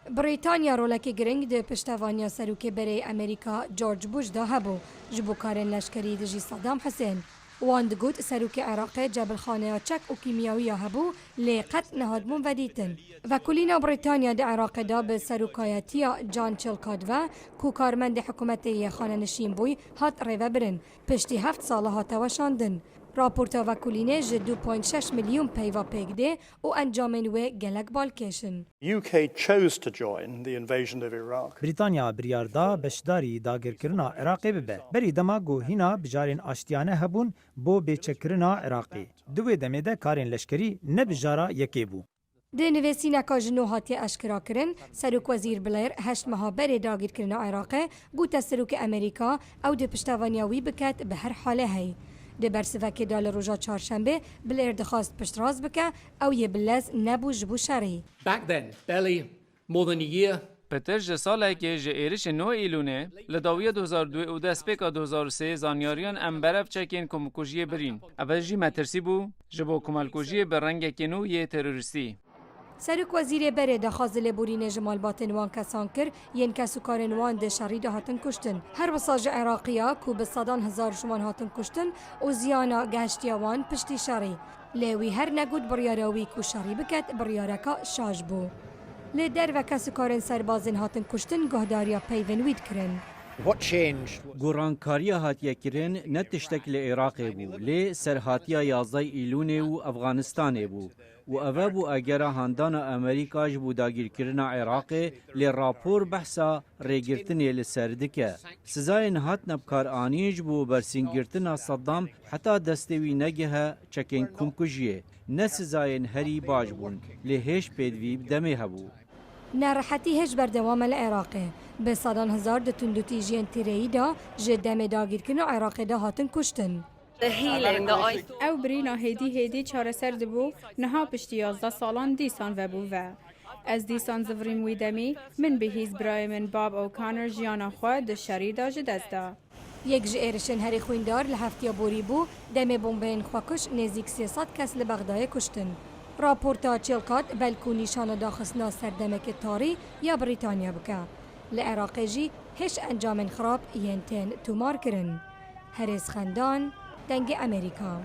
بریتانیا رولکی گرنگ ده پشتوانیا سروک بری امریکا جورج بوش ده هبو جبو کارن لشکری دجی صدام حسین وان دگوت سروک عراق جبل خانه چک و کیمیاوی هبو لیقت نهادمون ودیتن و کلینا بریتانیا ده عراق دا به سروکایتی جان چلکاد و کو کارمند حکومتی خانه نشین بوی هات ریوه برن پشتی 7 ساله هات وشاندن راپورتا و کلینه ج 2.6 میلیون پیوا پیگده و انجامن و گلک بالکشن. UK chose to join the invasion of Iraq. بریتانیا بریاردا بشداری داگیرکرنا عراقی ببه. بری دما گوهینا بجارین آشتیانه هبون بو بیچکرنا عراقی. دوی دمیده کارین لشکری نه بجارا یکی بو. ده نویسینا که جنو هاتی اشکرا کرن سروک وزیر بلیر 8 ماه بری داگیر کرن عراق گوتا سروک امریکا او ده پشتوانیاوی بکت به هر حاله هی. ده برسوکی دال روژا چهارشنبه بلیر دخواست پشت راز بکه او یه بلز نبو جبو شرعی. Back then, barely more than a year. پتر جه ساله که جه ایرش 9 ایلونه لداویه 2002 و دسپیکا 2003 زانیاریان امبرف چکین کمکوژی برین. اول جی مترسی بو جبو کمالکوژی بر رنگ کنو یه تروریستی. سروک وزیر بره دخواست لبورین جمال باطن وان کسان کر ین کسو کارن وان ده شرید هاتن کشتن. هر وساج عراقیا کو به صدان هزار شمان هاتن کشتن و زیانا گهشتی وان پشتی شری. لیوی هر نگود بریاروی کو شری بکت بریارکا شاج بو. لی در و کسو کارن سربازن هاتن کشتن گهداریا پیونوید کرن. گورانکاریا هاتیه کرن نه تشتکل عراقی بو لی سرهاتیا 11 ایلونه و افغانستانه بو و اوه بو اگره هاندان امریکاش بو داگیر کرن عراقی لی راپور بحثا ریگرتنی لسردکه سزاین هات نبکار آنیج بو برسینگرتنا صدام حتی دستوی نگه چکین کمکجیه نه سزاین هری باش بون لی هش پیدوی بدمه هبو ناراحتی هج بردوام العراقی به صدان هزار ده تندوتی جین تیرهی دا جدم داگیر کنو عراقی دا هاتن کشتن. او برینا هیدی چاره سر دبو نها پشتی 11 سالان دیسان و بو و از دیسان زوریم ویدمی من به هیز برای من باب او کانر جیانا خواه ده شریدا جدستا. یک جیرشن هری خویندار لحفتیا بوری بو دم بومبین خواکش نزیک 300 کس لبغدای کشتن. راپورتا چلکات بلکو نیشان داخسنا سردمک تاری یا بریتانیا بکه. لعراقی جی هش انجام خراب ینتین تومار کرن. هریز خندان دنگ امریکا.